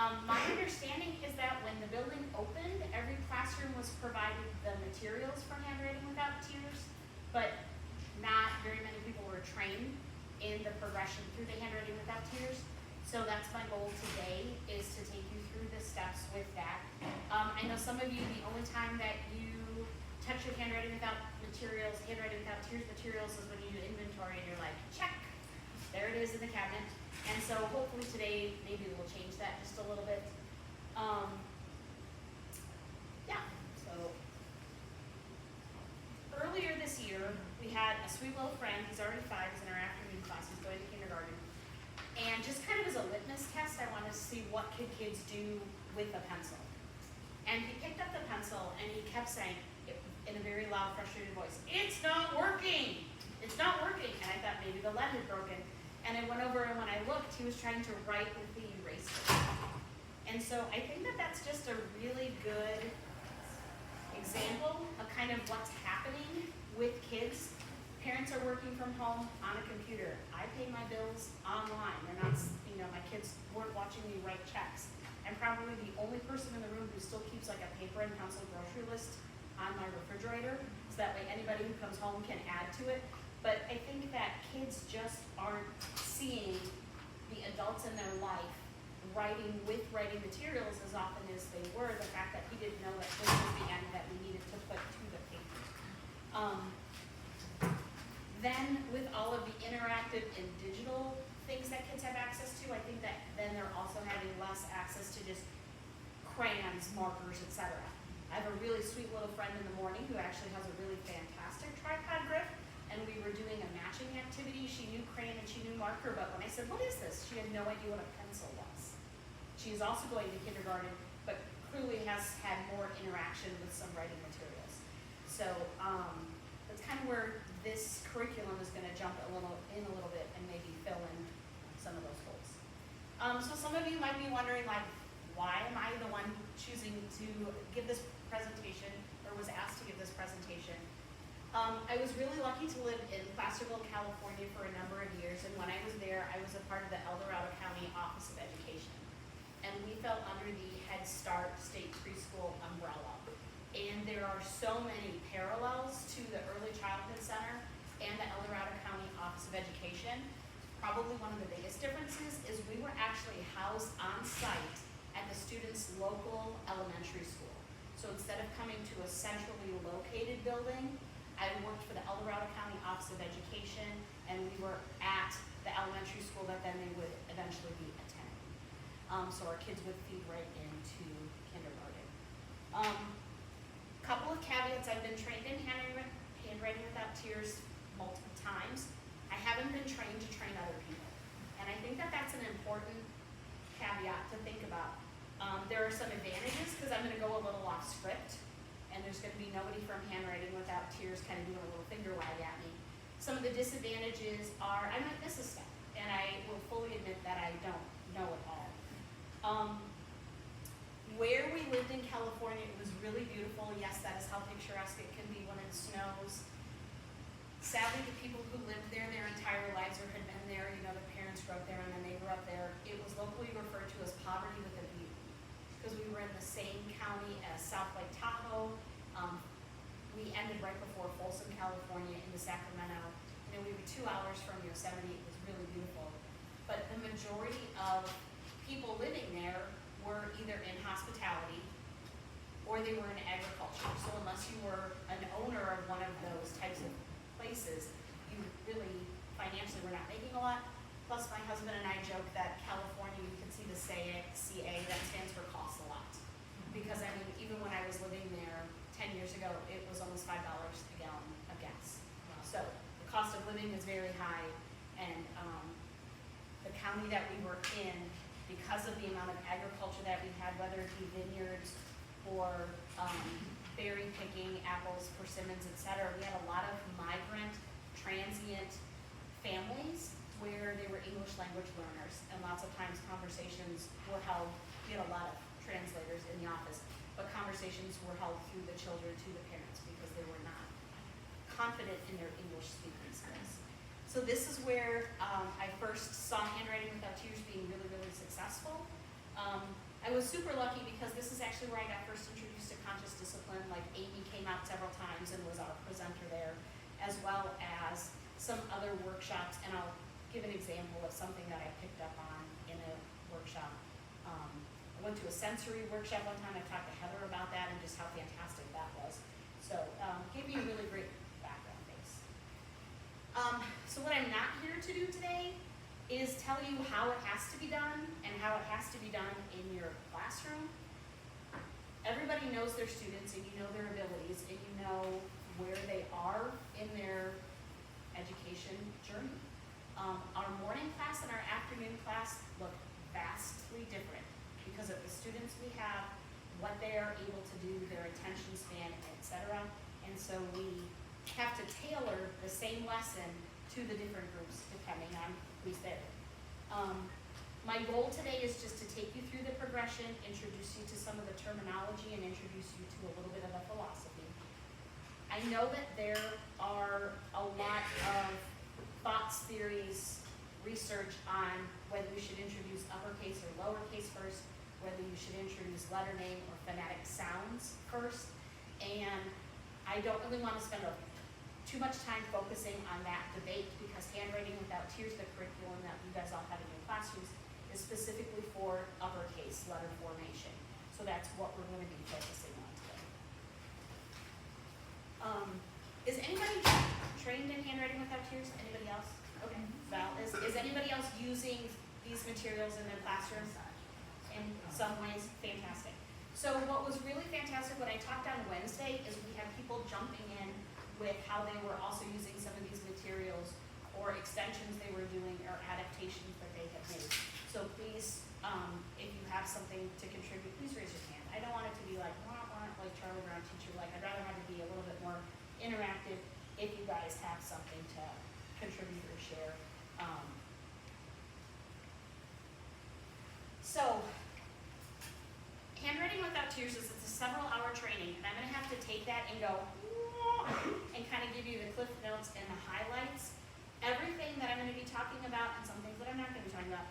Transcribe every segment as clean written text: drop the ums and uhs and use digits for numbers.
My understanding is that when the building opened, every classroom was provided the materials for Handwriting Without Tears, but not very many people were trained in the progression through the Handwriting Without Tears. So that's my goal today, is to take you through the steps with that. I know some of you, the only time that you touch your Handwriting Without Materials, Handwriting Without Tears materials is when you do inventory and you're like, check, there it is in the cabinet. And so hopefully today, maybe we'll change that just a little bit. Yeah, so earlier this year, we had a sweet little friend, he's already 5, he's in our afternoon class, he's going to kindergarten. And just kind of as a litmus test, I wanted to see what could kids do with a pencil. And he picked up the pencil and he kept saying, in a very loud, frustrated voice, "It's not working! It's not working!" And I thought maybe the lead had broken. And I went over and when I looked, he was trying to write with the eraser. And so I think that that's just a really good example of kind of what's happening with kids. Parents are working from home on a computer. I pay my bills online. They're not, my kids weren't watching me write checks. I'm probably the only person in the room who still keeps like a paper and pencil grocery list on my refrigerator, so that way anybody who comes home can add to it. But I think that kids just aren't seeing the adults in their life writing with writing materials as often as they were. The fact that he didn't know that this was the end that we needed to put to the paper. Then with all of the interactive and digital things that kids have access to, I think that then they're also having less access to just crayons, markers, etc. I have a really sweet little friend in the morning who actually has a really fantastic tripod grip, and we were doing a matching activity. She knew crayon and she knew marker, but when I said, "What is this?" she had no idea what a pencil was. She is also going to kindergarten, but clearly has had more interaction with some writing materials. So that's kind of where this curriculum is going to jump a little bit and maybe fill in some of those holes. So some of you might be wondering, like, why am I the one choosing to give this presentation, or was asked to give this presentation? I was really lucky to live in Placerville, California for a number of years, and when I was there, I was a part of the El Dorado County Office of Education. And we fell under the Head Start State Preschool umbrella. And there are so many parallels to the Early Childhood Center and the El Dorado County Office of Education. Probably one of the biggest differences is we were actually housed on site at the student's local elementary school. So instead of coming to a centrally located building, I worked for the El Dorado County Office of Education, and we were at the elementary school that then they would eventually be attending. So our kids would feed right into kindergarten. Couple of caveats: I've been trained in Handwriting Without Tears multiple times. I haven't been trained to train other people. And I think that that's an important caveat to think about. There are some advantages, because I'm going to go a little off script, and there's going to be nobody from Handwriting Without Tears kind of doing a little finger wag at me. Some of the disadvantages are I might miss a step, and I will fully admit that I don't know it all. Where we lived in California, it was really beautiful. Yes, that is how picturesque it can be when it snows. Sadly, the people who lived there their entire lives or had been there, the parents grew up there and then they grew up there, it was locally referred to as poverty with a view, because we were in the same county as South Lake Tahoe. We ended right before Folsom, California, into Sacramento. We were 2 hours from Yosemite. It was really beautiful. But the majority of people living there were either in hospitality or they were in agriculture. So unless you were an owner of one of those types of places, you really financially were not making a lot. Plus, my husband and I joke that California, you can see the CA, that stands for costs a lot. Because even when I was living there 10 years ago, it was almost $5 a gallon of gas. So the cost of living is very high, and the county that we were in, because of the amount of agriculture that we had, whether it be vineyards or berry picking, apples, persimmons, etc., we had a lot of migrant, transient families where they were English language learners, and lots of times conversations were held. We had a lot of translators in the office, but conversations were held through the children to the parents because they were not confident in their English speaking skills. So this is where I first saw Handwriting Without Tears being really, really successful. I was super lucky because this is actually where I got first introduced to conscious discipline. Like Amy came out several times and was our presenter there, as well as some other workshops, and I'll give an example of something that I picked up on in a workshop. I went to a sensory workshop one time. I talked to Heather about that and just how fantastic that was. So gave me a really great background base. So what I'm not here to do today is tell you how it has to be done and how it has to be done in your classroom. Everybody knows their students and you know their abilities and you know where they are in their education journey. Our morning class and our afternoon class look vastly different because of the students we have, what they are able to do, their attention span, etc. And so we have to tailor the same lesson to the different groups depending on who's there. My goal today is just to take you through the progression, introduce you to some of the terminology, and introduce you to a little bit of a philosophy. I know that there are a lot of thoughts, theories, research on whether you should introduce uppercase or lowercase first, whether you should introduce letter name or phonetic sounds first, and I don't really want to spend too much time focusing on that debate because Handwriting Without Tears, the curriculum that you guys all have in your classrooms, is specifically for uppercase letter formation. So that's what we're going to be focusing on today. Is anybody trained in Handwriting Without Tears? Anybody else? Okay. Val, is anybody else using these materials in their classrooms? In some ways, fantastic. So what was really fantastic when I talked on Wednesday is we had people jumping in with how they were also using some of these materials or extensions they were doing or adaptations that they had made. So please, if you have something to contribute, please raise your hand. I don't want it to be like, wah, wah, like Charlie Brown teacher. Like, I'd rather have it be a little bit more interactive if you guys have something to contribute or share. So, Handwriting Without Tears is a several-hour training, and I'm going to have to take that and go and kind of give you the cliff notes and the highlights. Everything that I'm going to be talking about and some things that I'm not going to be talking about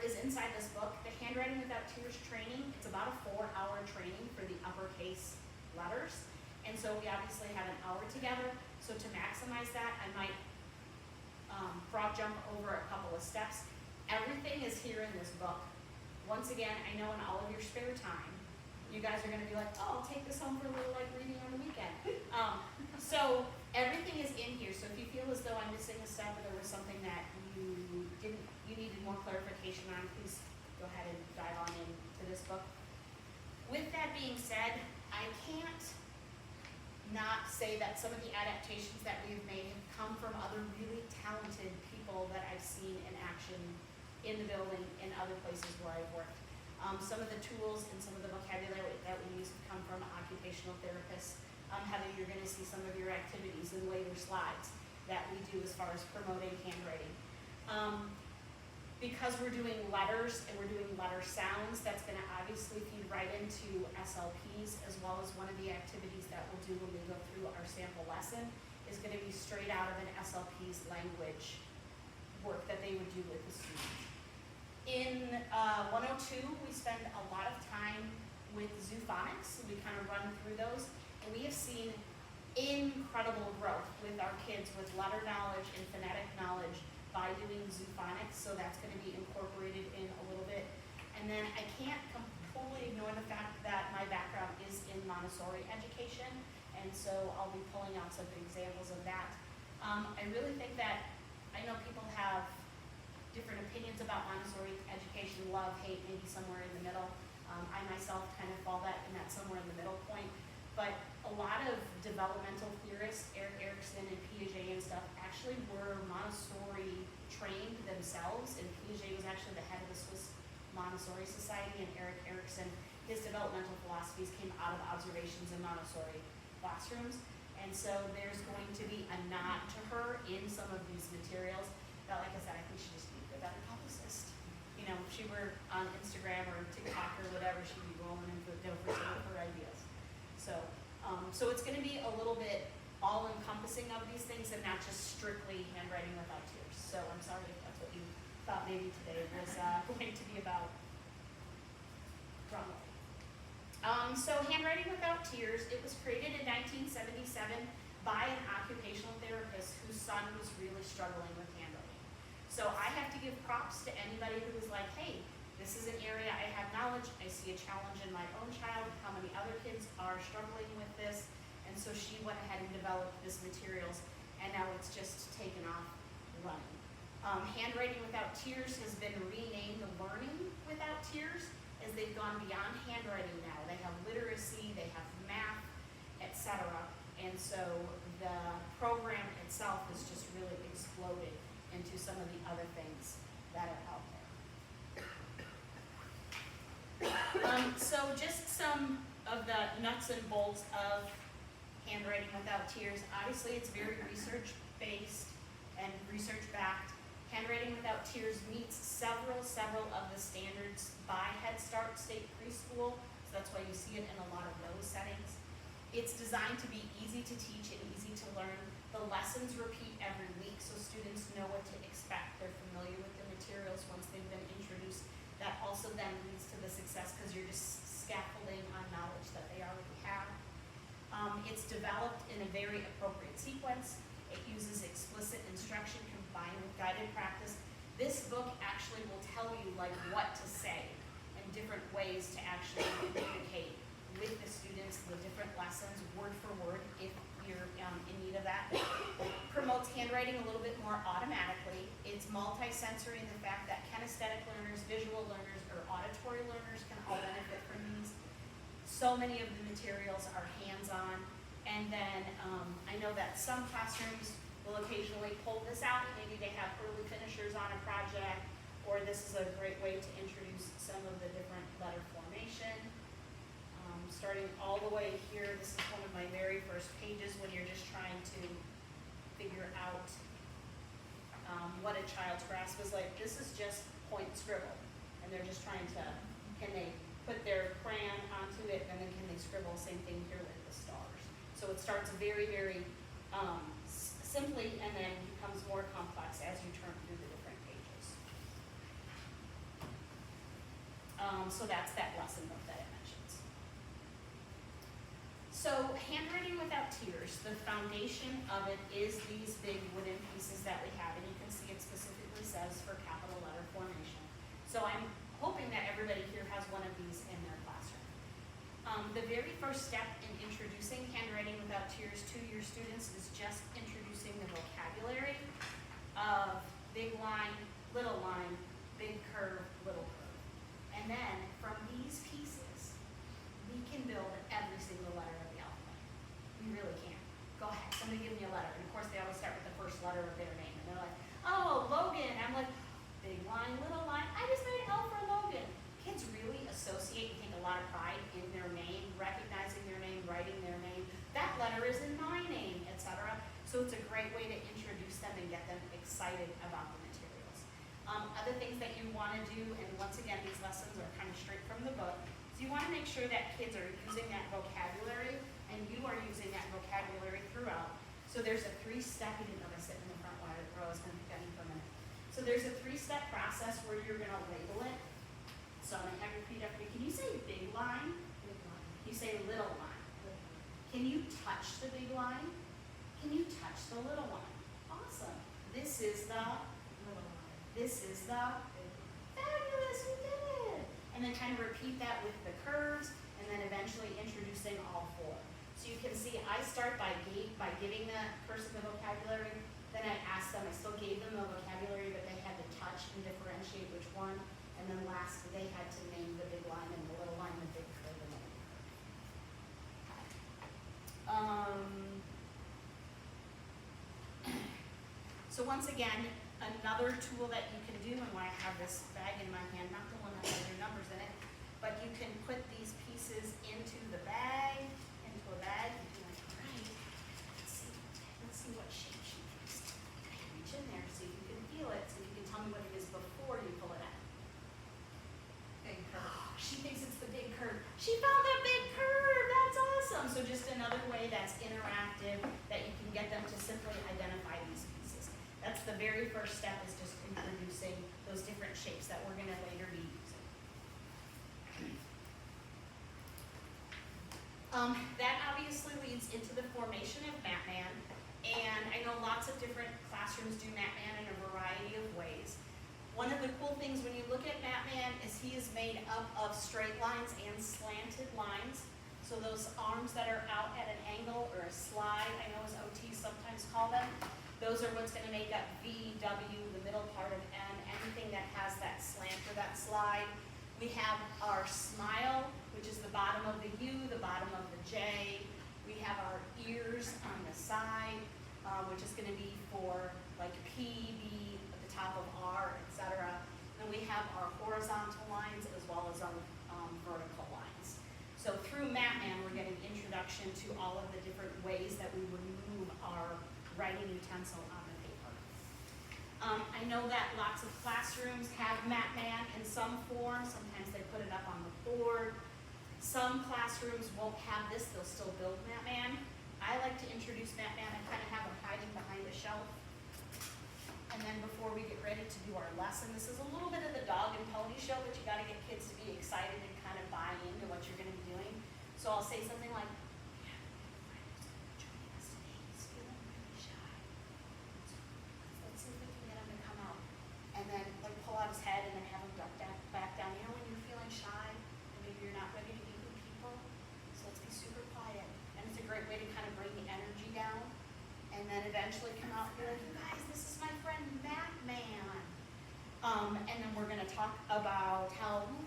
is inside this book. The Handwriting Without Tears training, it's about a 4-hour training for the uppercase letters. And so we obviously have an hour together. So to maximize that, I might frog jump over a couple of steps. Everything is here in this book. Once again, I know in all of your spare time, you guys are going to be like, oh, I'll take this home for a little like reading on the weekend. So everything is in here. So if you feel as though I'm missing a step or there was something that you needed more clarification on, please go ahead and dive on into this book. With that being said, I can't not say that some of the adaptations that we've made have come from other really talented people that I've seen in action in the building and other places where I've worked. Some of the tools and some of the vocabulary that we use have come from occupational therapists. Heather, you're going to see some of your activities in later slides that we do as far as promoting handwriting. Because we're doing letters and we're doing letter sounds, that's going to obviously feed right into SLPs, as well as one of the activities that we'll do when we go through our sample lesson is going to be straight out of an SLP's language work that they would do with the students. In 102, we spend a lot of time with zoophonics. We kind of run through those, and we have seen incredible growth with our kids with letter knowledge and phonetic knowledge by doing zoophonics, so that's going to be incorporated in a little bit. And then I can't completely ignore the fact that my background is in Montessori education, and so I'll be pulling out some examples of that. I really think that, I know people have different opinions about Montessori education, love, hate, maybe somewhere in the middle. I myself kind of fall in that somewhere in the middle point. But a lot of developmental theorists, Erik Erikson and Piaget and stuff, actually were Montessori trained themselves, and Piaget was actually the head of the Swiss Montessori Society, and Erik Erikson, his developmental philosophies came out of observations in Montessori classrooms. And so there's going to be a nod to her in some of these materials. But like I said, I think she just needed a better publicist. You know, if she were on Instagram or TikTok or whatever, she'd be rolling into the dough for some of her ideas. So it's going to be a little bit all-encompassing of these things and not just strictly Handwriting Without Tears. So I'm sorry if that's what you thought maybe today was going to be about. drumroll. So Handwriting Without Tears, it was created in 1977 by an occupational therapist whose son was really struggling with handwriting. So I have to give props to anybody who was like, hey, this is an area I have knowledge, I see a challenge in my own child, how many other kids are struggling with this, and so she went ahead and developed this materials, and now it's just taken off running. Handwriting Without Tears has been renamed Learning Without Tears, as they've gone beyond handwriting now. They have literacy, they have math, etc. And so the program itself has just really exploded into some of the other things that are out there. So just some of the nuts and bolts of Handwriting Without Tears. Obviously it's very research-based and research-backed. Handwriting Without Tears meets several of the standards by Head Start State Preschool, so that's why you see it in a lot of those settings. It's designed to be easy to teach and easy to learn. The lessons repeat every week, so students know what to expect. They're familiar with the materials once they've been introduced. That also then leads to the success because you're just scaffolding on knowledge that they already have. It's developed in a very appropriate sequence. It uses explicit instruction combined with guided practice. This book actually will tell you like what to say and different ways to actually communicate with the students, the different lessons, word for word, if you're in need of that. Promotes handwriting a little bit more automatically. It's multi-sensory in the fact that kinesthetic learners, visual learners, or auditory learners can all benefit from these. So many of the materials are hands-on. And then I know that some classrooms will occasionally pull this out. Maybe they have early finishers on a project, or this is a great way to introduce some of the different letter formation. Starting all the way here, this is one of my very first pages when you're just trying to figure out what a child's grasp is like. This is just point scribble, and they're just trying to, can they put their crayon onto it, and then can they scribble? Same thing here with the stars. So it starts very simply and then becomes more complex as you turn through the different pages. So that's that lesson book that it mentions. So Handwriting Without Tears, the foundation of it is these big wooden pieces that we have, and you can see it specifically says for capital letter formation. So I'm hoping that everybody here has one of these in their classroom. The very first step in introducing Handwriting Without Tears to your students is just introducing the vocabulary of big line, big curve, little curve. And then from these pieces, we can build every single letter of the alphabet. We really can. Go ahead, somebody give me a letter. And of course they always start with the first letter of their name. And they're like, oh, Logan. I'm like, big line, little line. I just made L for Logan. Kids really associate and take a lot of pride in their name, recognizing their name, writing their name. That letter is in my name, etc. So it's a great way to introduce them and get them excited about the materials. Other things that you want to do, and once again, these lessons are kind of straight from the book, so you want to make sure that kids are using that vocabulary, and you are using that vocabulary throughout. So there's a three-step, you didn't know I sit in the front row, I was going to pick on you for a minute. So there's a three-step process where you're going to label it. So I'm going to have you repeat after me. Can you say big line? Big line. Can you say little line? Can you touch the big line? Can you touch the little one? Awesome. This is the little line. This is the big line. Fabulous, we did it. And then kind of repeat that with the curves, and then eventually introducing all four. So you can see I start by giving the person the vocabulary, then I asked them, I still gave them the vocabulary, but they had to touch and differentiate which one. And then last, they had to name the big line and the little line, the big curve and the little curve. So once again, another tool that you can do, and why I have this bag in my hand, not the one that has your numbers in it, but you can put these pieces into a bag, and be like, all right, let's see what shape she thinks. Reach in there, see if you can feel it, so you can tell me what it is before you pull it out. Big curve. She thinks it's the big curve. She found that big curve. That's awesome. So just another way that's interactive that you can get them to simply identify these pieces. That's the very first step, is just introducing those different shapes that we're going to later be using. That obviously leads into the formation of MapMan, and I know lots of different classrooms do MapMan in a variety of ways. One of the cool things when you look at MapMan is he is made up of straight lines and slanted lines. So those arms that are out at an angle or a slide, I know as OTs sometimes call them, those are what's going to make up V, W, the middle part of N, anything that has that slant or that slide. We have our smile, which is the bottom of the U, the bottom of the J. We have our ears on the side, which is going to be for like P, B, at the top of R, etc. And we have our horizontal lines as well as our vertical lines. So through MapMan, we're getting introduction to all of the different ways that we would move our writing utensil on the paper. I know that lots of classrooms have MapMan in some form. Sometimes they put it up on the board. Some classrooms won't have this. They'll still build MapMan. I like to introduce MapMan and kind of have them hiding behind a shelf. And then before we get ready to do our lesson, this is a little bit of the dog and pony show, but you got to get kids to be excited and kind of buy into what you're going to be doing. So I'll say something like, and then like pull out his head and then have him duck back down. You know when you're feeling shy and maybe you're not ready to meet with people? So let's be super quiet. And it's a great way to kind of bring the energy down. And then eventually come out and be like, you guys, this is my friend MapMan. And then we're going to talk about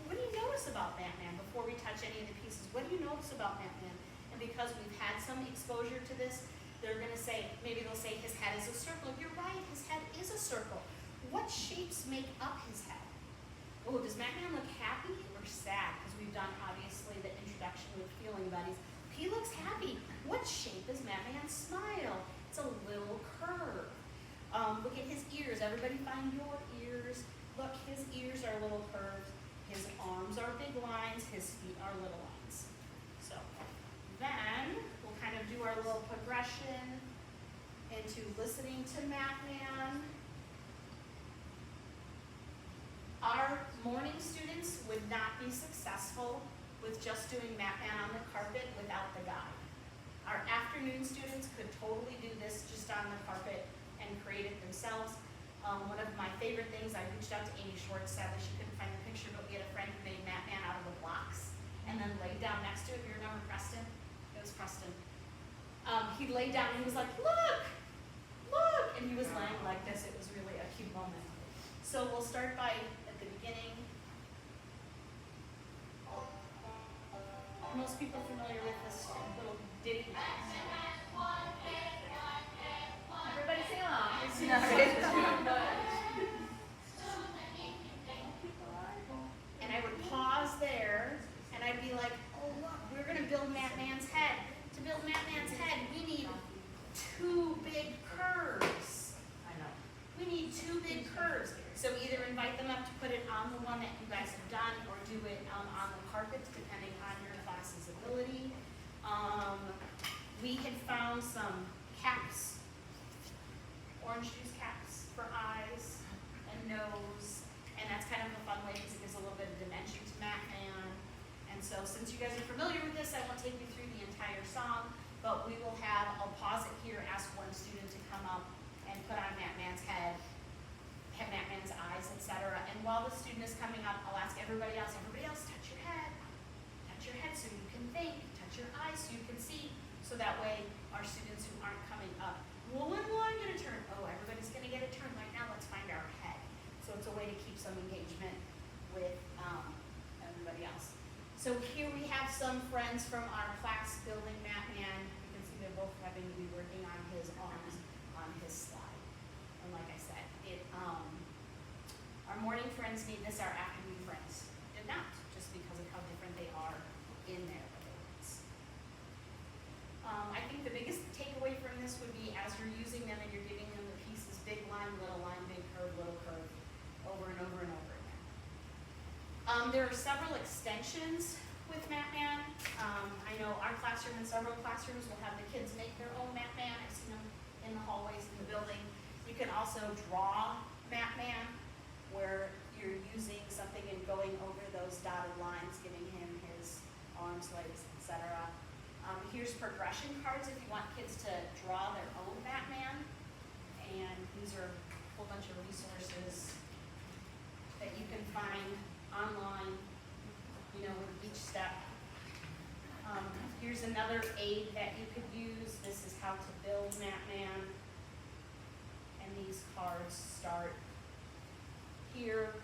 what do you notice about MapMan before we touch any of the pieces? What do you notice about MapMan? And because we've had some exposure to this, they're going to say, maybe they'll say his head is a circle. You're right, his head is a circle. What shapes make up his head? Oh, does MapMan look happy or sad? Because we've done, obviously, the introduction with feeling buddies. He looks happy. What shape is MapMan's smile? It's a little curve. Look at his ears. Everybody find your ears. Look, his ears are little curves. His arms are big lines. His feet are little lines. So then we'll kind of do our little progression into listening to MapMan. Our morning students would not be successful with just doing MapMan on the carpet without the guide. Our afternoon students could totally do this just on the carpet and create it themselves. One of my favorite things, I reached out to Amy Schwartz, sadly she couldn't find the picture, but we had a friend who made MapMan out of the blocks and then laid down next to it. You remember Preston? It was Preston. He laid down and he was like, look, look, and he was laying like this. It was really a cute moment. So we'll start by the beginning. Most people familiar with this little ditty. Everybody sing along. And I would pause there, and I'd be like, oh look, we're going to build MapMan's head. To build MapMan's head, we need 2 big curves. I know. We need 2 big curves. So either invite them up to put it on the one that you guys have done or do it on the carpet, depending on your class's ability. We had found some caps, orange juice caps for eyes and nose, and that's kind of a fun way because it gives a little bit of dimension to MapMan. And so since you guys are familiar with this, I won't take you through the entire song, but we will I'll pause it here, ask one student to come up and put on MapMan's head, MapMan's eyes, etc. And while the student is coming up, I'll ask everybody else, touch your head so you can think, touch your eyes so you can see, so that way our students who aren't coming up, well, when will I get a turn? Oh, everybody's going to get a turn right now, let's find our head. So it's a way to keep some engagement with everybody else. So here we have some friends from our class building MapMan. You can see they're both having to be working on his arms on his slide. And like I said, our morning friends need this, our afternoon friends did not, just because of how different they are in their abilities. I think the biggest takeaway from this would be as you're using them and you're giving them the pieces, big line, big curve, little curve, over and over and over again. There are several extensions with MapMan. I know our classroom and several classrooms will have the kids make their own MapMan. I've seen them in the hallways in the building. You can also draw MapMan, where you're using something and going over those dotted lines, giving him his arms, legs, etc. Here's progression cards if you want kids to draw their own Batman. And these are a whole bunch of resources that you can find online, you know, with each step. Here's another aid that you could use. This is how to build Batman. And these cards start here.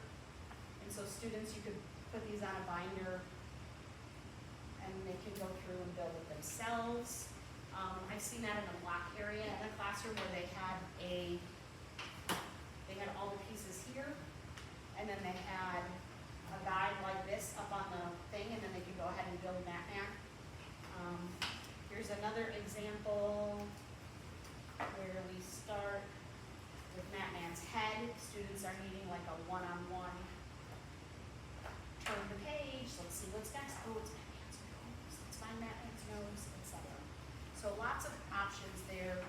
And so students, you could put these on a binder and they can go through and build it themselves. I've seen that in a block area in a classroom where they had all the pieces here, and then they had a guide like this up on the thing, and then they could go ahead and build Batman. Here's another example where we start with Batman's head. Students are needing like a one-on-one. Turn the page, let's see what's next. Oh, it's Batman's nose. Let's find Batman's nose, etc. So lots of options there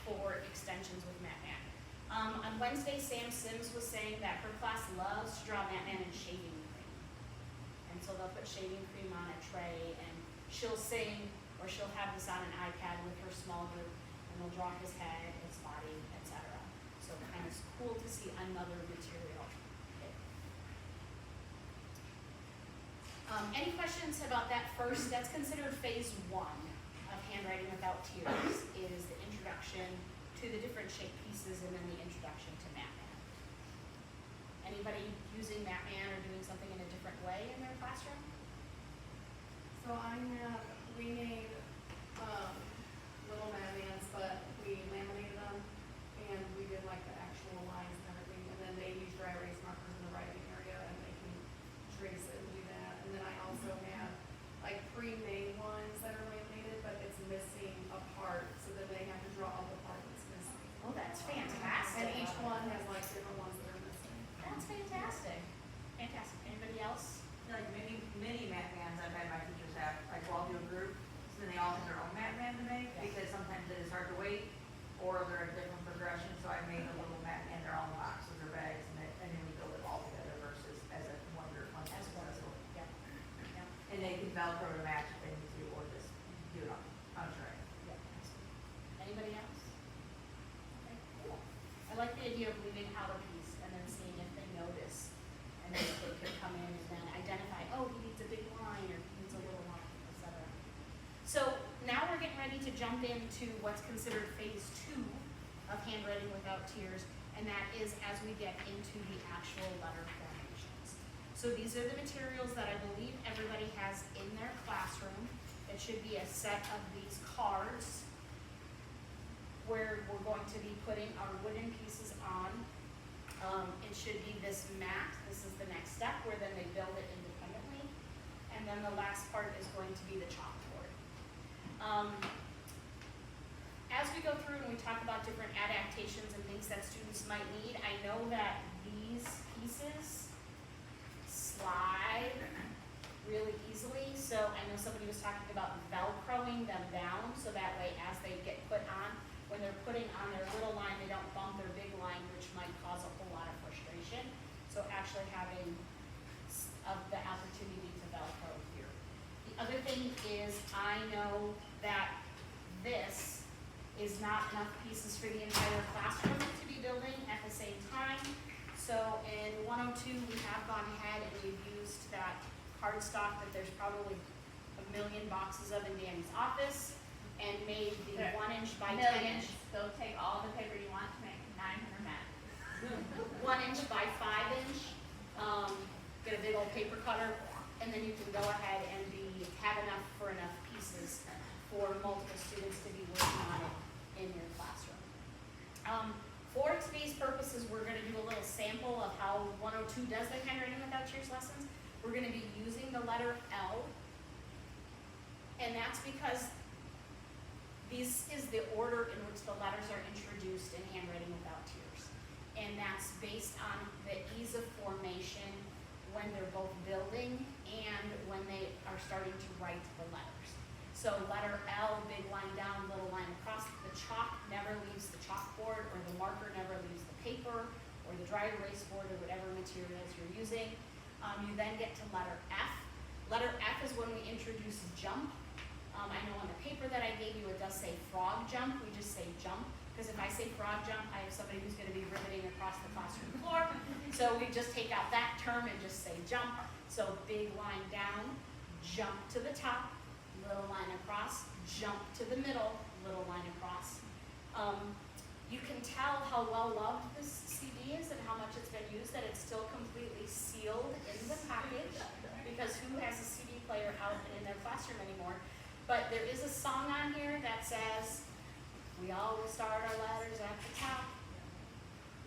for extensions with Batman. On Wednesday, Sam Sims was saying that her class loves to draw Batman in shaving cream. And so they'll put shaving cream on a tray, and she'll sing, or she'll have this on an iPad with her small group, and they'll draw his head, his body, etc. So kind of cool to see another material. Any questions about that first? That's considered phase 1 of Handwriting Without Tears, is the introduction to the different shape pieces and then the introduction to Batman. Anybody using Batman or doing something in a different way in their classroom? So we made little Batmans, but we laminated them and we did like the actual lines and everything, and then they use dry erase markers in the writing area and they can trace it and do that. And then I also have like pre-made ones that are laminated, but it's missing a part, so then they have to draw out the part that's missing. Oh, that's fantastic. And each one has like different ones that are missing. That's fantastic. Fantastic. Anybody else? Like many Batmans I've had my teachers have, like we'll all do a group, so then they all have their own Batman to make, Yeah. because sometimes it is hard to wait, or they're a different progression, so I made a little Batman, they're all in boxes or bags, and then we build it all together versus as a wonder. As one. Yeah. Yeah. And they can Velcro to match if they need to, or just do it on a tray. Yeah. Anybody else? Okay, cool. I like the idea of leaving out a piece and then seeing if they notice. And then they could come in and then identify, oh, he needs a big line or he needs a little line, etc. So now we're getting ready to jump into what's considered phase 2 of Handwriting Without Tears, and that is as we get into the actual letter formations. So these are the materials that I believe everybody has in their classroom. It should be a set of these cards where we're going to be putting our wooden pieces on. It should be this mat. This is the next step where then they build it independently. And then the last part is going to be the chalkboard. As we go through and we talk about different adaptations and things that students might need, I know that these pieces slide really easily. So I know somebody was talking about Velcroing them down so that way as they get put on, when they're putting on their little line, they don't bump their big line, which might cause a whole lot of frustration. So actually having the opportunity to Velcro here. The other thing is I know that this is not enough pieces for the entire classroom to be building at the same time. So in 102, we have gone ahead and we've used that cardstock that there's probably a million boxes of in Danny's office and made the 1 inch by 10 inch. Go take all the paper you want to make 900 mat. 1 inch by 5 inch. Get a big old paper cutter, and then you can go ahead and have enough pieces for multiple students to be working on it in your classroom. For today's purposes, we're going to do a little sample of how 102 does the Handwriting Without Tears lessons. We're going to be using the letter L, and that's because this is the order in which the letters are introduced in Handwriting Without Tears. And that's based on the ease of formation when they're both building and when they are starting to write the letters. So letter L, big line down, little line across. The chalk never leaves the chalkboard, or the marker never leaves the paper, or the dry erase board, or whatever materials you're using. You then get to letter F. Letter F is when we introduce jump. I know on the paper that I gave you, it does say frog jump, we just say jump, because if I say frog jump, I have somebody who's gonna be riveting across the classroom floor. So we just take out that term and just say jump. So big line down, jump to the top, little line across, jump to the middle, little line across. You can tell how well loved this CD is and how much it's been used, that it's still completely sealed in the package, because who has a CD player out in their classroom anymore? But there is a song on here that says, we always start our letters at the top.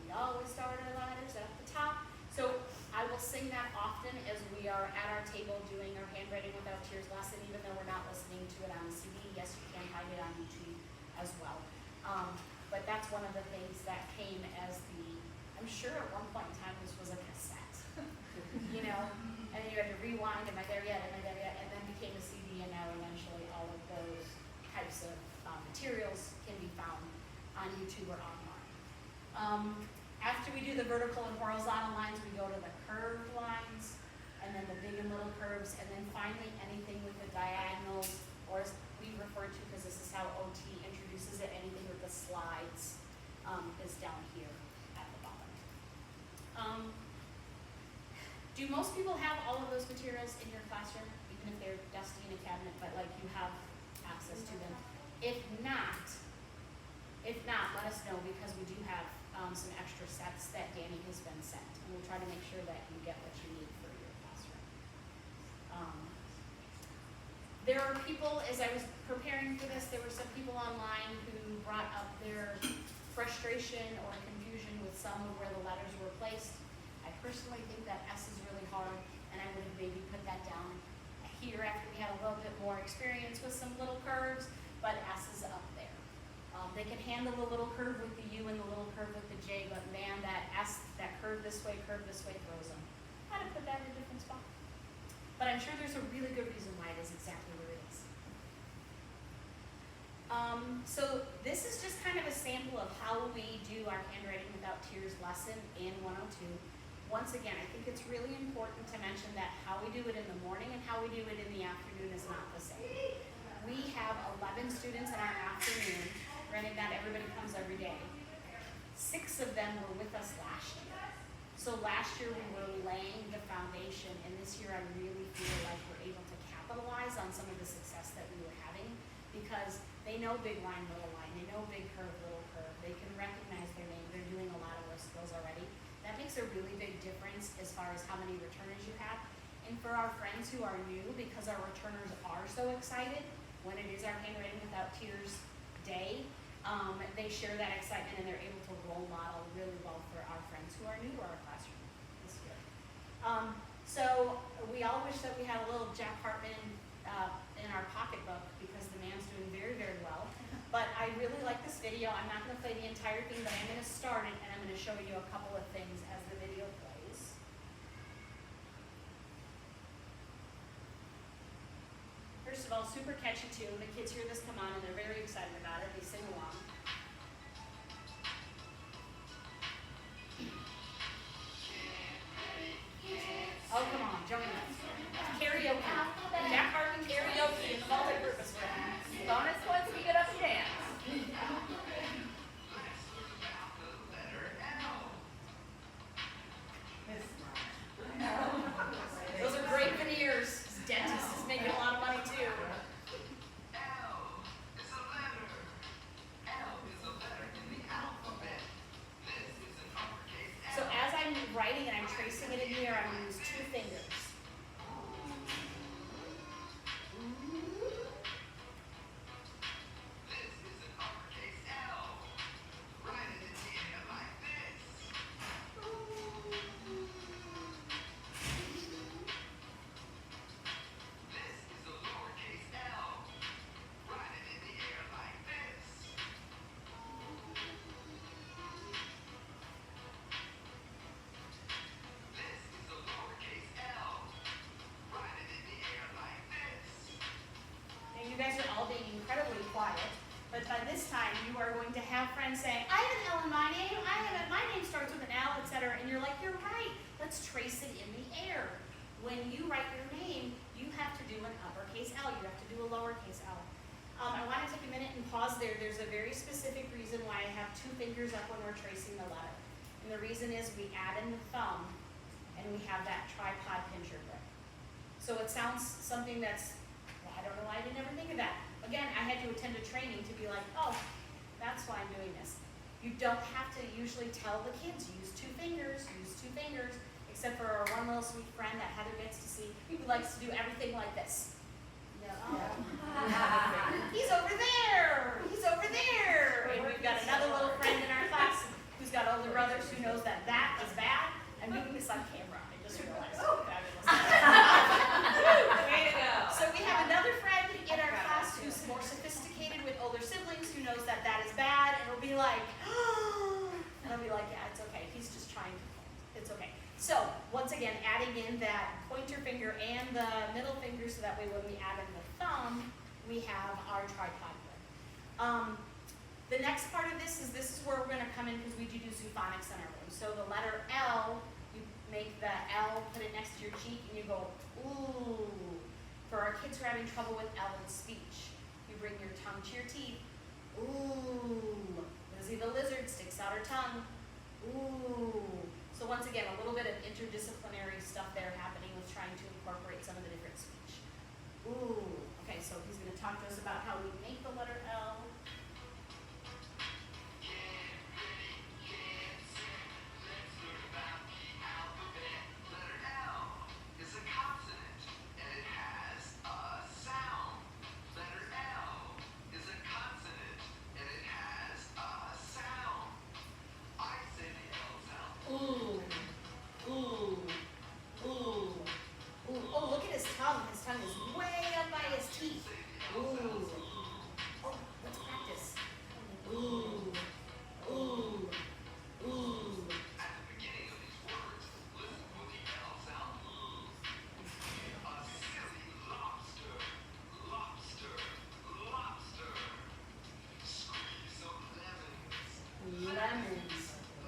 We always start our letters at the top. So I will sing that often as we are at our table doing our Handwriting Without Tears lesson, even though we're not listening to it on the CD. Yes, you can find it on YouTube as well. But that's one of the things that came as I'm sure at one point in time this was a cassette, you know, and then you had to rewind, am I there yet, and then became a CD, and now eventually all of those types of materials can be found on YouTube or online. After we do the vertical and horizontal lines, we go to the curved lines, and then the big and little curves, and then finally anything with the diagonals, or as we refer to, because this is how OT introduces it, anything with the slides is down here at the bottom. Do most people have all of those materials in your classroom, even if they're dusty in a cabinet, but like you have access to them? If not, let us know, because we do have some extra sets that Danny has been sent, and we'll try to make sure that you get what you need for your classroom. There are people, as I was preparing for this, there were some people online who brought up their frustration or confusion with some of where the letters were placed. I personally think that S is really hard, and I would have maybe put that down here after we had a little bit more experience with some little curves, but S is up there. They can handle the little curve with the U and the little curve with the J, but man, that S, that curve this way, throws them. I'd have put that in a different spot. But I'm sure there's a really good reason why it is exactly where it is. So this is just kind of a sample of how we do our Handwriting Without Tears lesson in 102. Once again, I think it's really important to mention that how we do it in the morning and how we do it in the afternoon is not the same. We have 11 students in our afternoon. Granted, not everybody comes every day. 6 of them were with us last year. So last year we were laying the foundation, and this year I really feel like we're able to capitalize on some of the success that we were having, because they know big line, little line, they know big curve, little curve, they can recognize their name, they're doing a lot of those skills already. That makes a really big difference as far as how many returners you have. And for our friends who are new, because our returners are so excited, when it is our Handwriting Without Tears day, they share that excitement, and they're able to role model really well for our friends who are new to our classroom this year. So we all wish that we had a little Jack Hartman in our pocketbook, because the man's doing very, very well. But I really like this video. I'm not going to play the entire thing, but I'm going to start it, and I'm going to show you a couple of things as the video plays. First of all, super catchy tune. The kids hear this come on, and they're very excited about it. They sing along. Oh, come on, join us. Karaoke. Jack Hartman karaoke in the multi-purpose room. Bonus once we get up and dance. Those are great veneers. This dentist is making a lot of money too. So as I'm writing and I'm tracing it in here, I'm going to use 2 fingers. You guys are all being incredibly quiet, but by this time you are going to have friends saying, I have an L in my name, my name starts with an L, etc. And you're like, you're right, let's trace it in the air. When you write your name, you have to do an uppercase L, you have to do a lowercase L. I want to take a minute and pause there. There's a very specific reason why I have 2 fingers up when we're tracing the letter. And the reason is we add in the thumb and we have that tripod pincher grip. So it sounds something that's, well, I don't know why I didn't ever think of that. Again, I had to attend a training to be like, oh, that's why I'm doing this. You don't have to usually tell the kids, use 2 fingers, except for our one little sweet friend that Heather gets to see, who likes to do everything like this. He's over there, and we've got another little friend in our class who's got older brothers who knows that that is bad. I'm doing this on camera, I just realized. Way to go. So we have another friend in our class who's more sophisticated with older siblings who knows that that is bad, and will be like, and I'll be like, yeah, it's okay, he's just trying to, it's okay. So, once again, adding in that pointer finger and the middle finger so that way when we add in the thumb, we have our tripod grip. The next part of this is where we're going to come in because we do symphonics in our room. So the letter L, you make the L, put it next to your cheek, and you go, ooh. For our kids who are having trouble with L in speech, you bring your tongue to your teeth, ooh. Lizzie the lizard sticks out her tongue, ooh. So once again, a little bit of interdisciplinary stuff there happening with trying to incorporate some of the different speech. Ooh. Okay, so he's going to talk to us about how we make the letter L.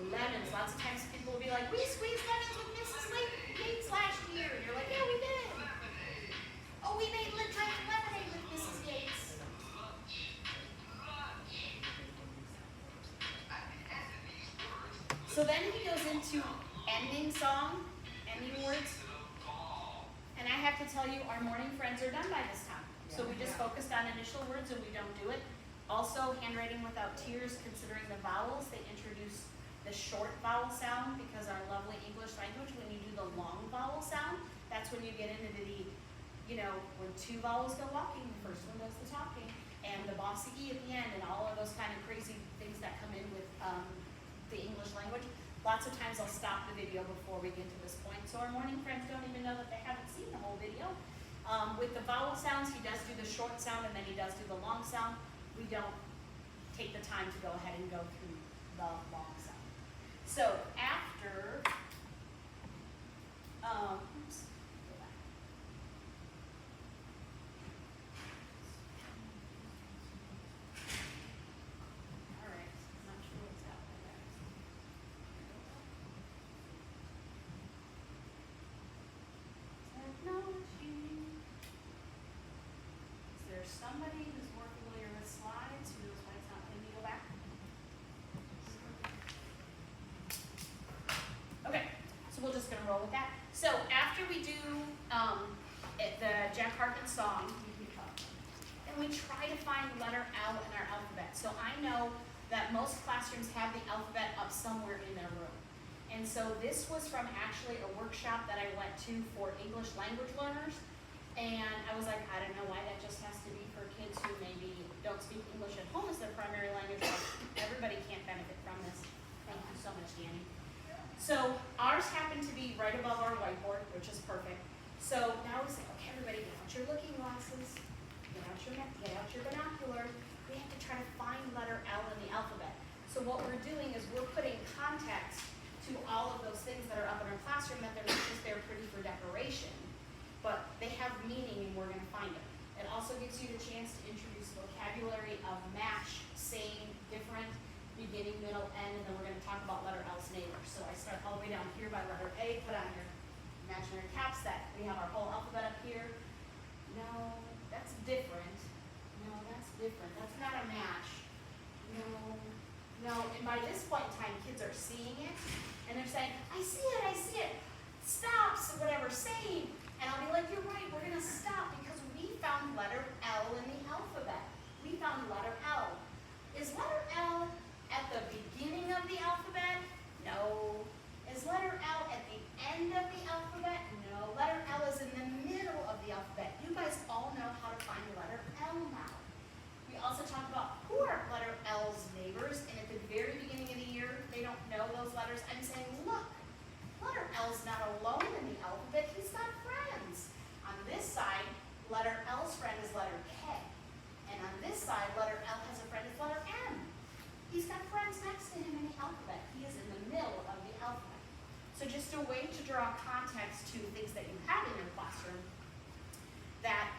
Lemons. Lots of times people will be like, we squeezed lemons with Mrs. Yates last year. And you're like, yeah, we did. Oh, we made lemonade with Mrs. Yates. So then he goes into ending song, ending words. And I have to tell you, our morning friends are done by this time. So we just focused on initial words and we don't do it. Also, handwriting without tears, considering the vowels, they introduce the short vowel sound because our lovely English language, when you do the long vowel sound, that's when you get into the, when 2 vowels go walking, the first one does the talking, and the bossy E at the end, and all of those kind of crazy things that come in with the English language. Lots of times I'll stop the video before we get to this point, so our morning friends don't even know that they haven't seen the whole video. With the vowel sounds, he does do the short sound and then he does do the long sound. We don't take the time to go ahead and go through the long sound. So after, oops, go back. All right, I'm not sure what's happening there. Technology. Is there somebody who's more familiar with slides who knows why it's not letting me go back? Okay, so we're just gonna roll with that. So after we do the Jack Harkin song, and we try to find letter L in our alphabet. So I know that most classrooms have the alphabet up somewhere in their room. And so this was from actually a workshop that I went to for English language learners. And I was like, I don't know why that just has to be for kids who maybe don't speak English at home as their primary language. Everybody can't benefit from this. Thank you so much, Danny. So ours happened to be right above our whiteboard, which is perfect. So now we say, okay, everybody, get out your looking glasses, get out your binocular. We have to try to find letter L in the alphabet. So what we're doing is we're putting context to all of those things that are up in our classroom that they're not just there pretty for decoration, but they have meaning and we're going to find them. It also gives you the chance to introduce vocabulary of match, same, different, beginning, middle, end, and then we're going to talk about letter L's neighbors. So I start all the way down here by letter A, put on your imaginary caps that we have our whole alphabet up here. no, that's different. No, that's different. That's not a match. No, no. And by this point in time, kids are seeing it and they're saying, I see it, I see it. Stop, so whatever, save. And I'll be like, you're right, we're gonna stop because we found letter L in the alphabet. We found letter L. Is letter L at the beginning of the alphabet? No. Is letter L at the end of the alphabet? No. Letter L is in the middle of the alphabet. You guys all know how to find letter L now. We also talk about who are letter L's neighbors, and at the very beginning of the year, they don't know those letters. I'm saying, look, letter L's not alone in the alphabet, he's got friends. On this side, letter L's friend is letter K. And on this side, letter L has a friend, it's letter M. He's got friends next to him in the alphabet. He is in the middle of the alphabet. So just a way to draw context to things that you have in your classroom that,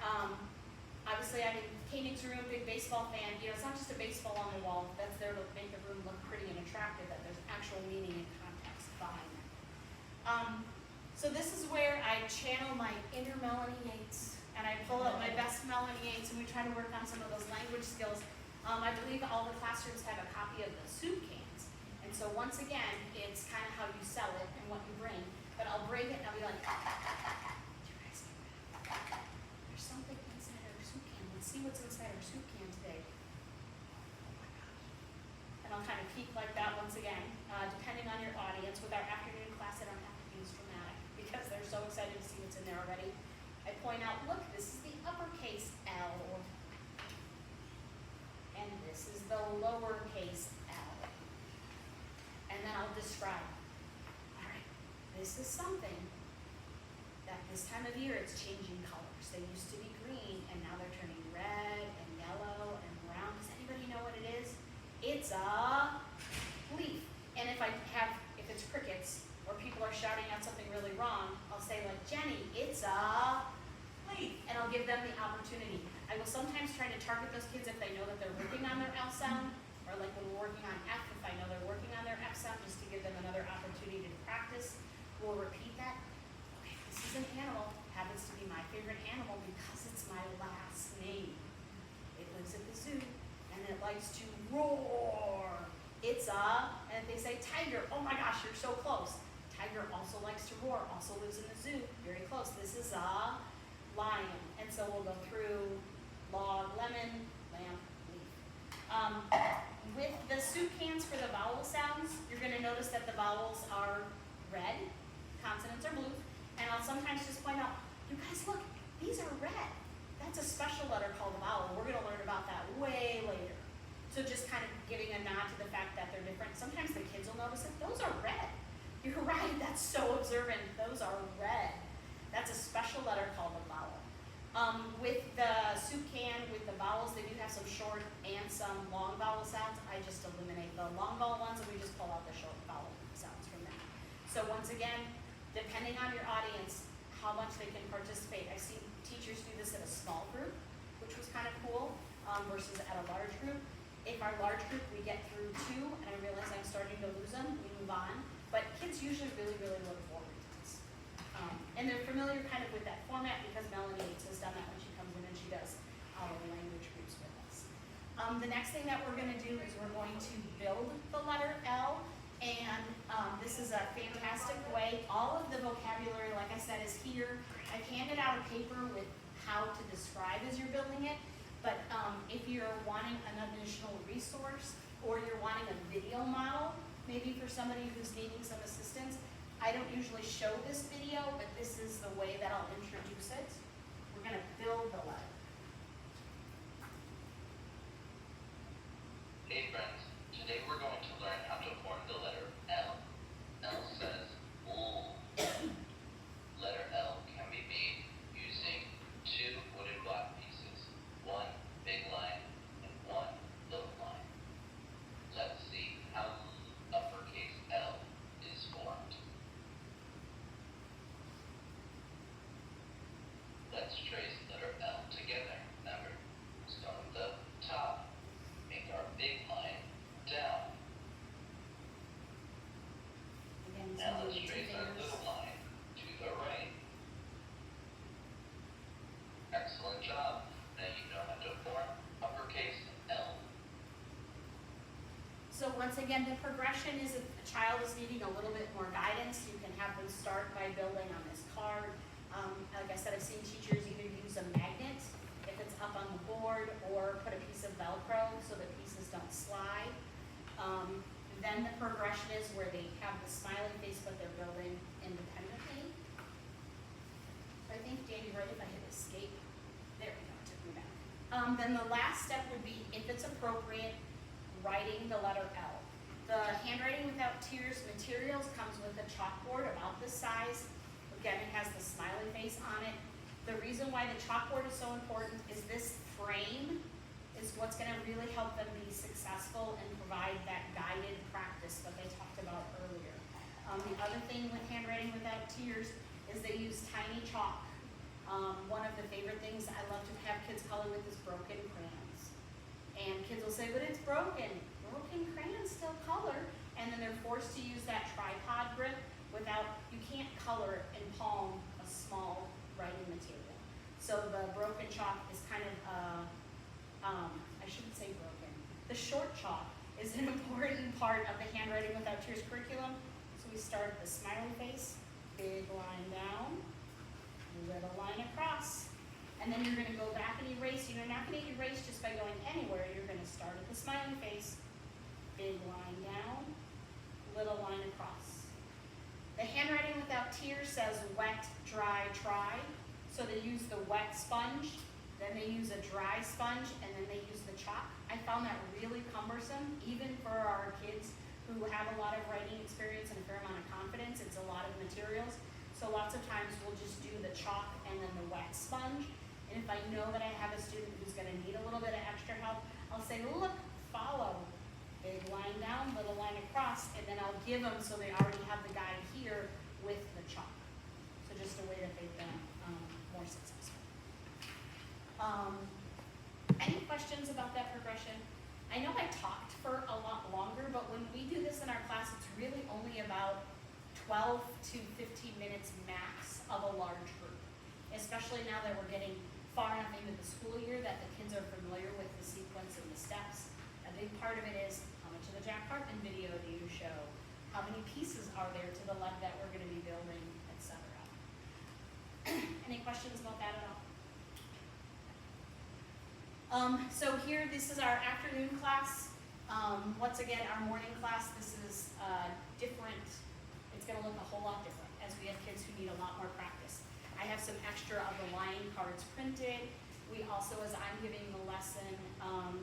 obviously, I mean, Koenig's room, big baseball fan, you know, it's not just a baseball on the wall that's there to make the room look pretty and attractive, that there's actual meaning and context behind it. So this is where I channel my inner Melanie Yates, and I pull out my best Melanie Yates, and we try to work on some of those language skills. I believe all the classrooms have a copy of the soup cans, and so once again, it's kind of how you sell it and what you bring, but I'll bring it and I'll be like, did you guys get rid of that? There's something inside our soup can. Let's see what's inside our soup can today. Oh my gosh. And I'll kind of peek like that once again, depending on your audience. With our afternoon class, I don't have to use dramatic because they're so excited to see what's in there already. I point out, look, this is the uppercase L. And this is the lowercase L. And then I'll describe. All right, this is something that this time of year it's changing colors. They used to be green and now they're turning red and yellow and brown. Does anybody know what it is? It's a leaf. And if it's crickets or people are shouting out something really wrong, I'll say like, Jenny, it's a leaf. And I'll give them the opportunity. I will sometimes try to target those kids if they know that they're working on their L sound, or like when we're working on F, if I know they're working on their F sound, just to give them another opportunity to practice. We'll repeat that. Okay, this is an animal. Happens to be my favorite animal because it's my last name. It lives at the zoo, and it likes to roar. It's a, and if they say tiger, oh my gosh, you're so close. Tiger also likes to roar, also lives in the zoo, very close. This is a lion. And so we'll go through log, lemon, lamp, leaf. With the soup cans for the vowel sounds, you're gonna notice that the vowels are red, consonants are blue, and I'll sometimes just point out, you guys look, these are red. That's a special letter called a vowel. We're gonna learn about that way later. So just kind of giving a nod to the fact that they're different. Sometimes the kids will notice it, those are red. You're right, that's so observant, those are red. That's a special letter called a vowel. With the soup can, with the vowels, they do have some short and some long vowel sounds. I just eliminate the long vowel ones and we just pull out the short vowel sounds from them. So once again, depending on your audience, how much they can participate. I've seen teachers do this in a small group, which was kind of cool, versus at a large group. If our large group, we get through 2, and I realize I'm starting to lose them, we move on. But kids usually really, really look forward to this. And they're familiar kind of with that format because Melanie Yates has done that when she comes in and she does our language groups with us. The next thing that we're going to do is we're going to build the letter L. And this is a fantastic way. All of the vocabulary, like I said, is here. I've handed out a paper with how to describe as you're building it. But if you're wanting an additional resource or you're wanting a video model, maybe for somebody who's needing some assistance, I don't usually show this video, but this is the way that I'll introduce it. We're going to build the letter. Hey friends, today we're going to learn how to form the letter L. L says ooh. Letter L can be made using 2 wooden block pieces, 1 big line and 1 little line. Let's see how uppercase L is formed. Let's trace letter L together. Remember, start at the top, make our big line down. Again, Now so let's with 2 trace our fingers. little line to the right. Excellent once again, the progression is if a child is needing a little bit more guidance, you can have them start by building on this card. Like I said, I've seen teachers either use a magnet if it's up on the board, or put a piece of Velcro so that pieces don't slide. Then the progression is where they have the smiley face, but they're building independently. So I think, Danny, right, if I hit escape, there we go, it took me back. Then the last step would be, if it's appropriate, writing the letter L. The Handwriting Without Tears materials comes with a chalkboard about this size. Again, it has the smiley face on it. The reason why the chalkboard is so important is this frame is what's gonna really help them be successful and provide that guided practice that they talked about earlier. The other thing with Handwriting Without Tears is they use tiny chalk. One of the favorite things I love to have kids color with is broken crayons. And kids will say, but it's broken. Broken crayons still color. And then they're forced to use that tripod grip without, you can't color and palm a small writing material. So the broken chalk is kind of, I shouldn't say broken. The short chalk is an important part of the Handwriting Without Tears curriculum. So we start at the smiley face, big line down, little line across. And then you're gonna go back and erase. You're not gonna erase just by going anywhere. You're gonna start at the smiley face, big line down, little line across. The Handwriting Without Tears says wet, dry, try. So they use the wet sponge, then they use a dry sponge, and then they use the chalk. I found that really cumbersome, even for our kids who have a lot of writing experience and a fair amount of confidence. It's a lot of materials. So lots of times we'll just do the chalk and then the wet sponge. And if I know that I have a student who's gonna need a little bit of extra help, I'll say, look, follow. Big line down, little line across, and then I'll give them so they already have the guide here with the chalk. So just a way that they've been more successful. Any questions about that progression? I know I talked for a lot longer, but when we do this in our class, it's really only about 12 to 15 minutes max of a large group, especially now that we're getting far enough into the school year that the kids are familiar with the sequence and the steps. A big part of it is, how much of the Jack Hartman video do you show? How many pieces are there to the left that we're gonna be building, etc. Any questions about that at all? So here, this is our afternoon class. Once again, our morning class, this is different. It's gonna look a whole lot different as we have kids who need a lot more practice. I have some extra of the line cards printed. We also, as I'm giving the lesson,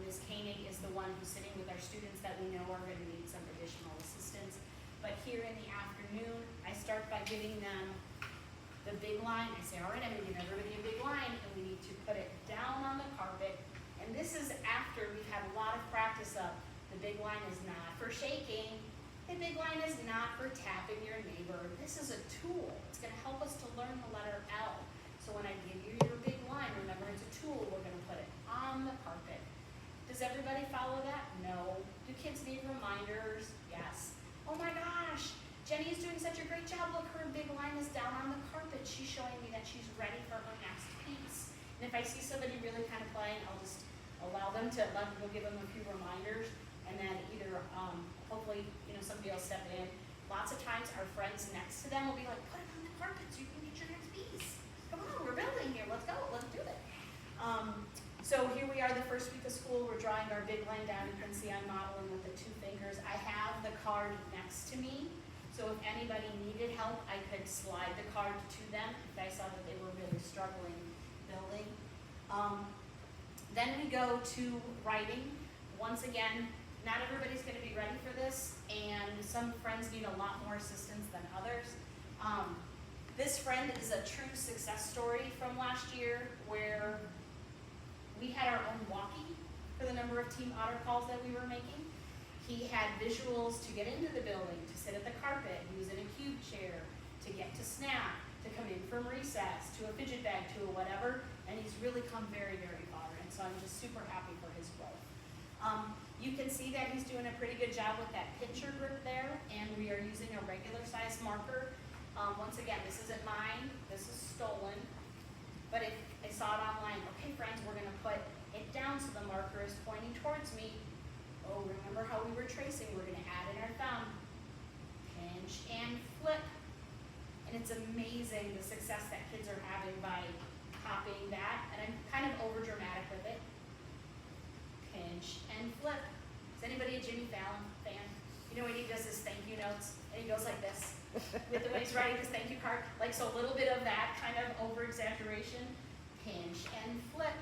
Ms. Koenig is the one who's sitting with our students that we know are going to need some additional assistance. But here in the afternoon, I start by giving them the big line. I say, all right, I'm going to give everybody a big line, and we need to put it down on the carpet. And this is after we've had a lot of practice of the big line is not for shaking. The big line is not for tapping your neighbor. This is a tool. It's going to help us to learn the letter L. So when I give you your big line, remember it's a tool. We're going to put it on the carpet. Does everybody follow that? No. Do kids need reminders? Yes. Oh my gosh, Jenny is doing such a great job. Look, her big line is down on the carpet. She's showing me that she's ready for her next piece. And if I see somebody really kind of playing, I'll just allow them to, we'll give them a few reminders, and then either, hopefully, somebody will step in. Lots of times our friends next to them will be like, put it on the carpet so you can get your next piece. Come on, we're building here, let's go, let's do it. So here we are the first week of school, we're drawing our big line down. You can see I'm modeling with the 2 fingers. I have the card next to me, so if anybody needed help, I could slide the card to them if I saw that they were really struggling building. Then we go to writing. Once again, not everybody's gonna be ready for this, and some friends need a lot more assistance than others. This friend is a true success story from last year where we had our own walkie for the number of team otter calls that we were making. He had visuals to get into the building, to sit at the carpet, he was in a cube chair, to get to snack, to come in from recess, to a fidget bag, to a whatever, and he's really come very, very far, and so I'm just super happy for his growth. You can see that he's doing a pretty good job with that picture grip there, and we are using a regular size marker. Once again, this isn't mine, this is stolen, but if I saw it online, okay friends, we're gonna put it down so the marker is pointing towards me. Oh, remember how we were tracing, we're gonna add in our thumb, pinch and flip. And it's amazing the success that kids are having by copying that, and I'm kind of over dramatic with it. Pinch and flip. Is anybody a Jimmy Fallon fan? You know when he does his thank you notes, and he goes like this, with the way he's writing his thank you card, like so a little bit of that kind of over exaggeration, pinch and flip.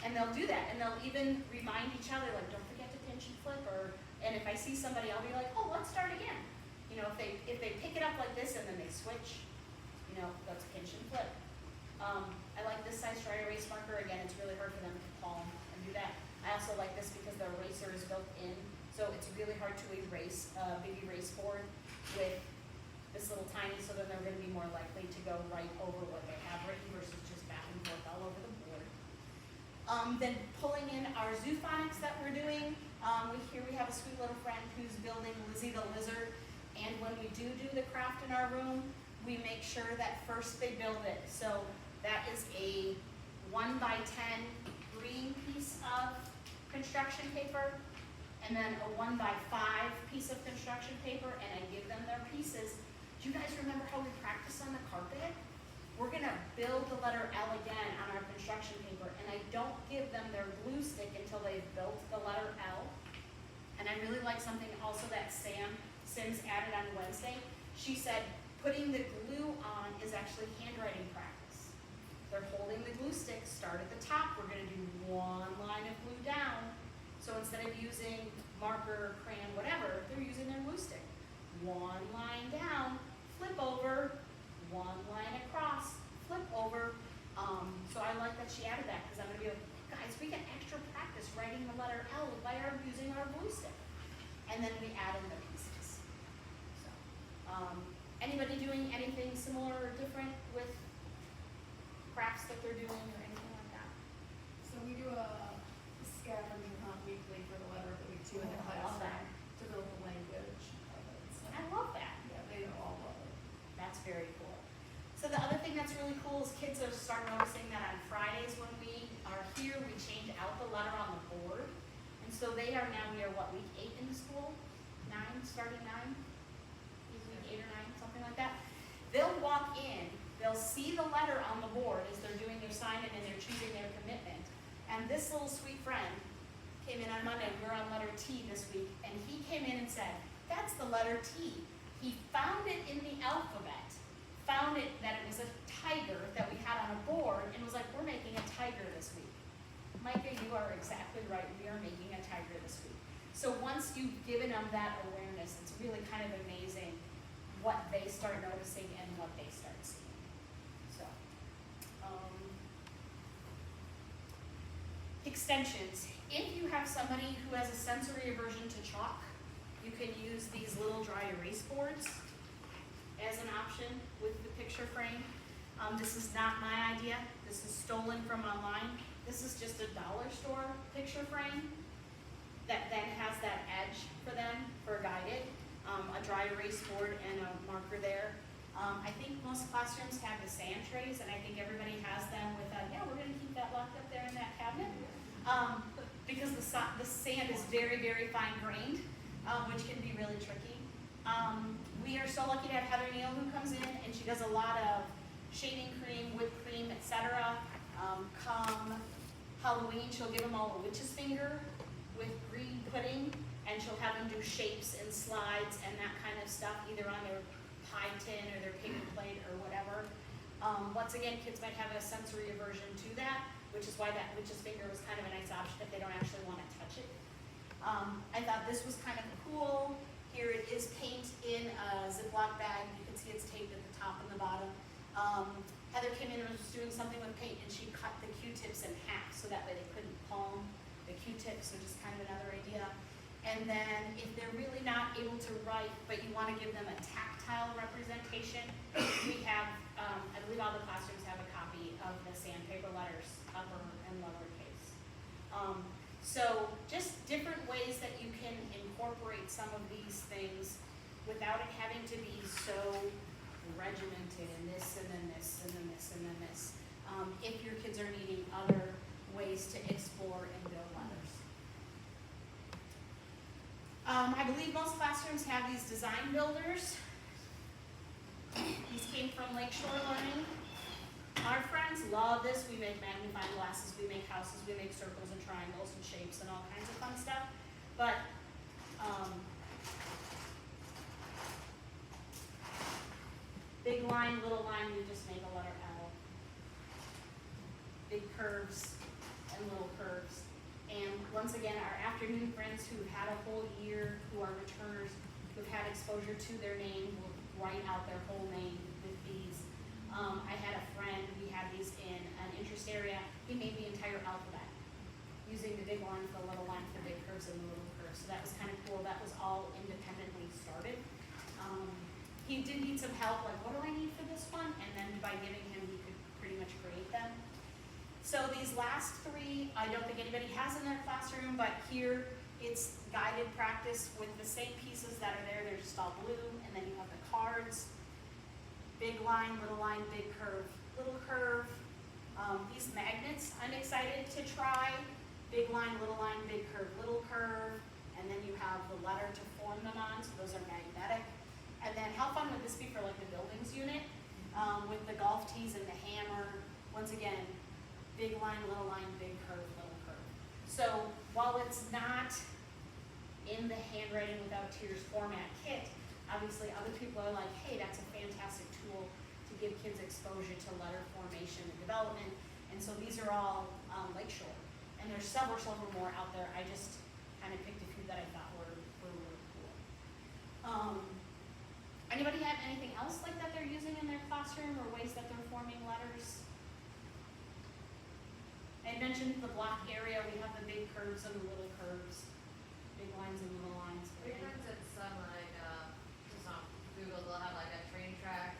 And they'll do that, and they'll even remind each other, like, don't forget to pinch and flip, and if I see somebody, I'll be like, oh, let's start again. You know, if they pick it up like this and then they switch, you know, let's pinch and flip. I like this size dry erase marker. Again, it's really hard for them to palm and do that. I also like this because the eraser is built in, so it's really hard to erase a big erase board with this little tiny, so then they're gonna be more likely to go right over what they have written versus just back and forth all over the board. Then pulling in our zoophonics that we're doing, here we have a sweet little friend who's building Lizzie the Lizard, and when we do the craft in our room, we make sure that first they build it. So that is a 1 by 10 green piece of construction paper, and then a 1 by 5 piece of construction paper, and I give them their pieces. Do you guys remember how we practiced on the carpet? We're gonna build the letter L again on our construction paper, and I don't give them their glue stick until they've built the letter L. And I really like something also that Sam Sims added on Wednesday. She said putting the glue on is actually handwriting practice. They're holding the glue stick, start at the top, we're gonna do 1 line of glue down. So instead of using marker, crayon, whatever, they're using their glue stick. 1 line down, flip over, 1 line across, flip over. So I like that she added that, because I'm gonna be like, guys, we get extra practice writing the letter L by using our glue stick. And then we add in the pieces. So, anybody doing anything similar or different with crafts that they're doing or anything like that? So we do a scavenger hunt weekly for the letter of the week too in the I love classroom that. to build the language of it. So, I love that. yeah, they all love it. That's very cool. So the other thing that's really cool is kids are start noticing that on Fridays when we are here, we change out the letter on the board. And so we are what, week 8 in the school? 9, starting 9? Week 8 or 9, something like that. They'll walk in, they'll see the letter on the board as they're doing their sign-in and they're choosing their commitment. And this little sweet friend came in on Monday, we're on letter T this week, and he came in and said, that's the letter T. He found it in the alphabet, found it that it was a tiger that we had on a board, and was like, we're making a tiger this week. Micah, you are exactly right, we are making a tiger this week. So once you've given them that awareness, it's really kind of amazing what they start noticing and what they start seeing. So, extensions. If you have somebody who has a sensory aversion to chalk, you can use these little dry erase boards as an option with the picture frame. This is not my idea. This is stolen from online. This is just a dollar store picture frame that then has that edge for them for guided, a dry erase board and a marker there. I think most classrooms have the sand trays, and I think everybody has them with yeah, we're gonna keep that locked up there in that cabinet. Because the sand is very, very fine grained, which can be really tricky. We are so lucky to have Heather Neal who comes in, and she does a lot of shaving cream, whipped cream, etc. Come Halloween, she'll give them all a witch's finger with green pudding, and she'll have them do shapes and slides and that kind of stuff, either on their pie tin or their paper plate or whatever. Once again, kids might have a sensory aversion to that, which is why that witch's finger was kind of a nice option if they don't actually want to touch it. I thought this was kind of cool. Here it is paint in a Ziploc bag. You can see it's taped at the top and the bottom. Heather came in and was doing something with paint, and she cut the Q-tips in half so that way they couldn't palm the Q-tips, which is kind of another idea. And then if they're really not able to write, but you want to give them a tactile representation, we have, I believe all the classrooms have a copy of the sandpaper letters, upper and lowercase. So just different ways that you can incorporate some of these things without it having to be so regimented in this and then this and then this and then this. If your kids are needing other ways to explore and build letters. I believe most classrooms have these design builders. These came from Lakeshore Learning. Our friends love this. We make magnifying glasses, we make houses, we make circles and triangles and shapes and all kinds of fun stuff. But, big line, little line, we just make a letter L. Big curves and little curves. And once again, our afternoon friends who've had a whole year, who are returners, who've had exposure to their name, will write out their whole name with these. I had a friend, we had these in an interest area, he made the entire alphabet using the big line for the little line for big curves and the little curves. So that was kind of cool. That was all independently started. He did need some help, like what do I need for this one? And then by giving him, he could pretty much create them. So these last three, I don't think anybody has in their classroom, but here it's guided practice with the same pieces that are there. They're just all blue, and then you have the cards. Big line, big curve, little curve. These magnets, I'm excited to try. Big line, big curve, little curve. And then you have the letter to form them on, so those are magnetic. And then how fun would this be for like the buildings unit? With the golf tees and the hammer. Once again, big line, big curve, little curve. So while it's not in the Handwriting Without Tears format kit, obviously other people are like, hey, that's a fantastic tool to give kids exposure to letter formation and development. And so these are all Lakeshore. And there's several more out there. I just kind of picked a few that I thought were really cool. Anybody have anything else like that they're using in their classroom or ways that they're forming letters? I mentioned the block area. We have the big curves and the little curves. Big lines and little lines. We learned in some, like, just on Google, they'll have like a train track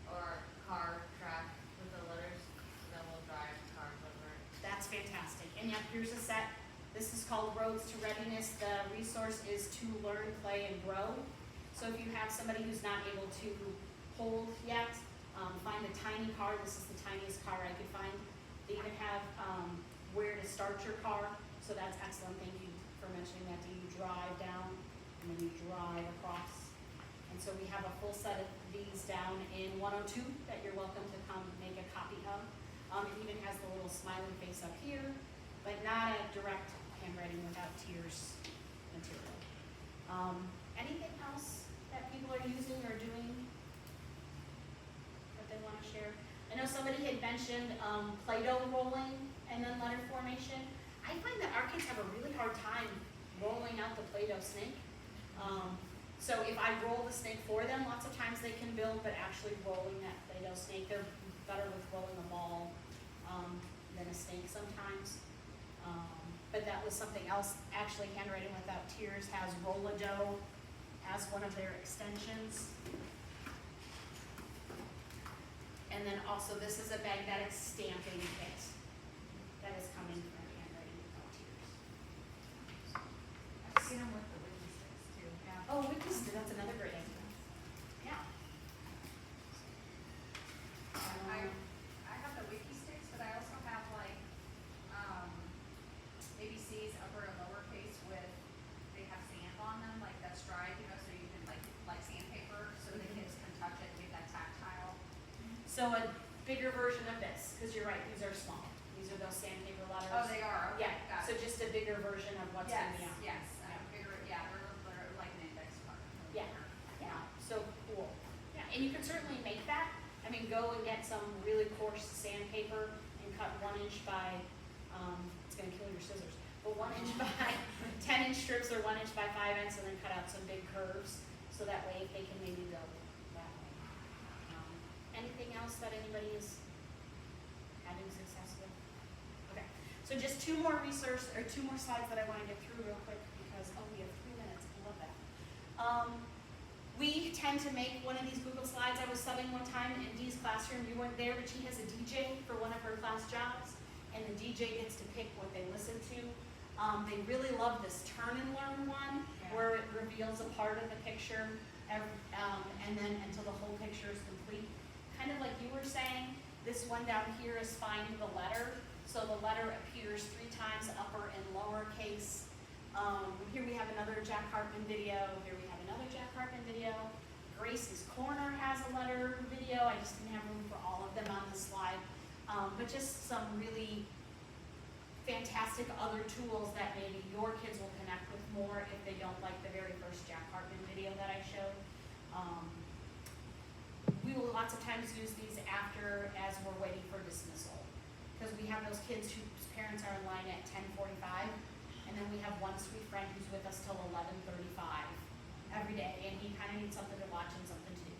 or car track with the letters, so then we'll drive cars over it. That's fantastic. And yep, here's a set. This is called Roads to Readiness. The resource is to learn, play, and grow. So if you have somebody who's not able to hold yet, find a tiny car. This is the tiniest car I could find. They even have where to start your car. So that's excellent. Thank you for mentioning that. You drive down and then you drive across. And so we have a full set of these down in 102 that you're welcome to come make a copy of. It even has the little smiling face up here, but not a direct Handwriting Without Tears material. Anything else that people are using or doing that they want to share? I know somebody had mentioned Play-Doh rolling and then letter formation. I find that our kids have a really hard time rolling out the Play-Doh snake. So if I roll the snake for them, lots of times they can build, but actually rolling that Play-Doh snake, they're better with rolling a ball than a snake sometimes. But that was something else. Actually, Handwriting Without Tears has Roll-A-Dough as one of their extensions. And then also this is a magnetic stamping kit that is coming from Handwriting Without Tears. I've seen them with the wiki sticks too, yeah. Oh, wikis, that's another great idea. Yeah. I have the wiki sticks, but I also have like, ABCs upper and lowercase with, they have sand on them, like that stripe, you know, so you can like sandpaper, so the kids can touch it and get that tactile. So a bigger version of this, because you're right, these are small. These are those sandpaper letters. Oh, they are, okay, Yeah, got so it. just a bigger version of what's in the Yes, bigger, yeah, they're like an index card. Yeah, yeah, so cool. Yeah, and you can certainly make that. I mean, go and get some really coarse sandpaper and cut 1 inch by, it's gonna kill your scissors, but 1 inch by 10 inch strips or 1 inch by 5 inch, and then cut out some big curves. So that way they can maybe build that way. Anything else that anybody is having success with? Okay, so just two more slides that I want to get through real quick because, oh, we have 3 minutes, I love that. We tend to make one of these Google slides. I was subbing one time in Dee's classroom. You weren't there, but she has a DJ for one of her class jobs, and the DJ gets to pick what they listen to. They really love this turn and learn one, where it reveals a part of the picture, and then until the whole picture is complete. Kind of like you were saying, this one down here is find the letter. So the letter appears 3 times, upper and lowercase. Here we have another Jack Hartman video. Here we have another Jack Hartman video. Grace's Corner has a letter video. I just didn't have room for all of them on the slide. But just some really fantastic other tools that maybe your kids will connect with more if they don't like the very first Jack Hartman video that I showed. We will lots of times use these after as we're waiting for dismissal. Because we have those kids whose parents are in line at 10:45. And then we have one sweet friend who's with us till 11:35 every day, and he kind of needs something to watch and something to do.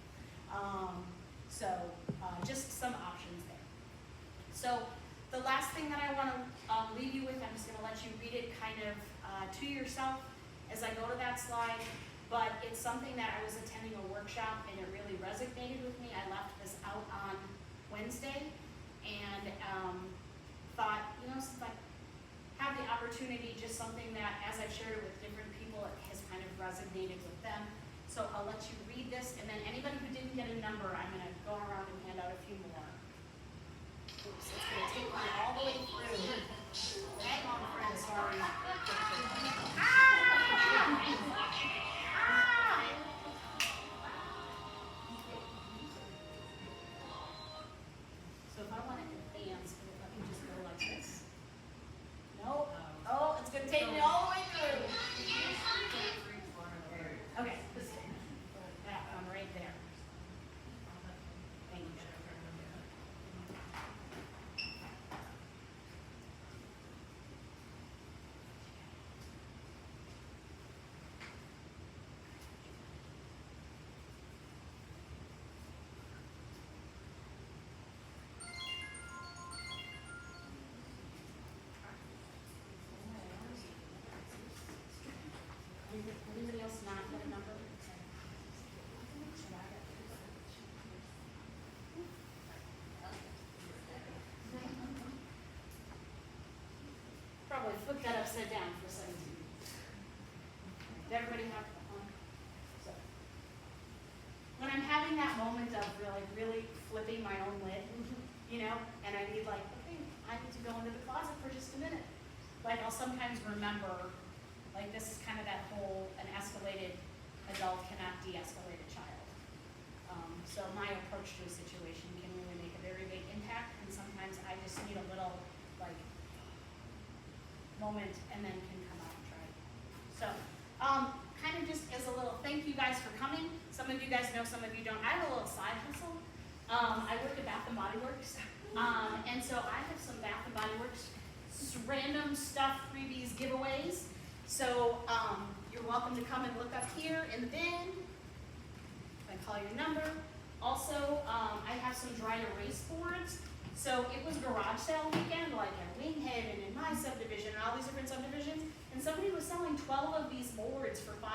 Just some options there. So the last thing that I want to leave you with, I'm just going to let you read it kind of to yourself as I go to that slide. But it's something that I was attending a workshop and it really resonated with me. I left this out on Wednesday and thought, since I have the opportunity, just something that as I've shared it with different people, it has kind of resonated with them. So I'll let you read this, and then anybody who didn't get a number, I'm going to go around and hand out a few more. Oops, it's going to take me all the way through. Hang on, friend, sorry. So if I want to advance, let me just go like this. Nope. Oh, it's going to take me all the way through. Okay. That one right there. Thank you. Anybody else not get a number? Probably flip that upside down for 17. Did everybody have one? So, when I'm having that moment of really flipping my own lid, and I need okay, I need to go into the closet for just a minute. I'll sometimes remember, this is kind of that whole, an escalated adult cannot de-escalate a child. So my approach to a situation can really make a very big impact, and sometimes I just need a little, moment and then can come out and try it. So, kind of just as a little thank you guys for coming. Some of you guys know, some of you don't. I have a little side hustle. I work at Bath & Body Works, and so I have some Bath & Body Works random stuff, freebies, giveaways. So you're welcome to come and look up here in the bin. I call your number. Also, I have some dry erase boards. So it was garage sale weekend, at Winghead and in my subdivision and all these different subdivisions, and somebody was selling 12 of these boards for $5.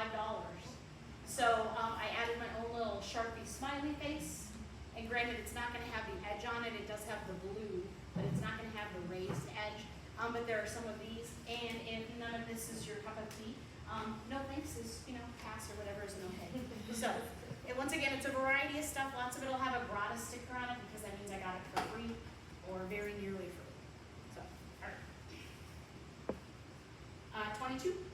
So I added my own little Sharpie smiley face, and granted it's not going to have the edge on it, it does have the blue, but it's not going to have the raised edge. But there are some of these, and if none of this is your cup of tea, no thanks is, pass or whatever is an okay. So, once again, it's a variety of stuff. Lots of it will have a gratis sticker on it because that means I got it for free or very nearly free. So, all right. 22.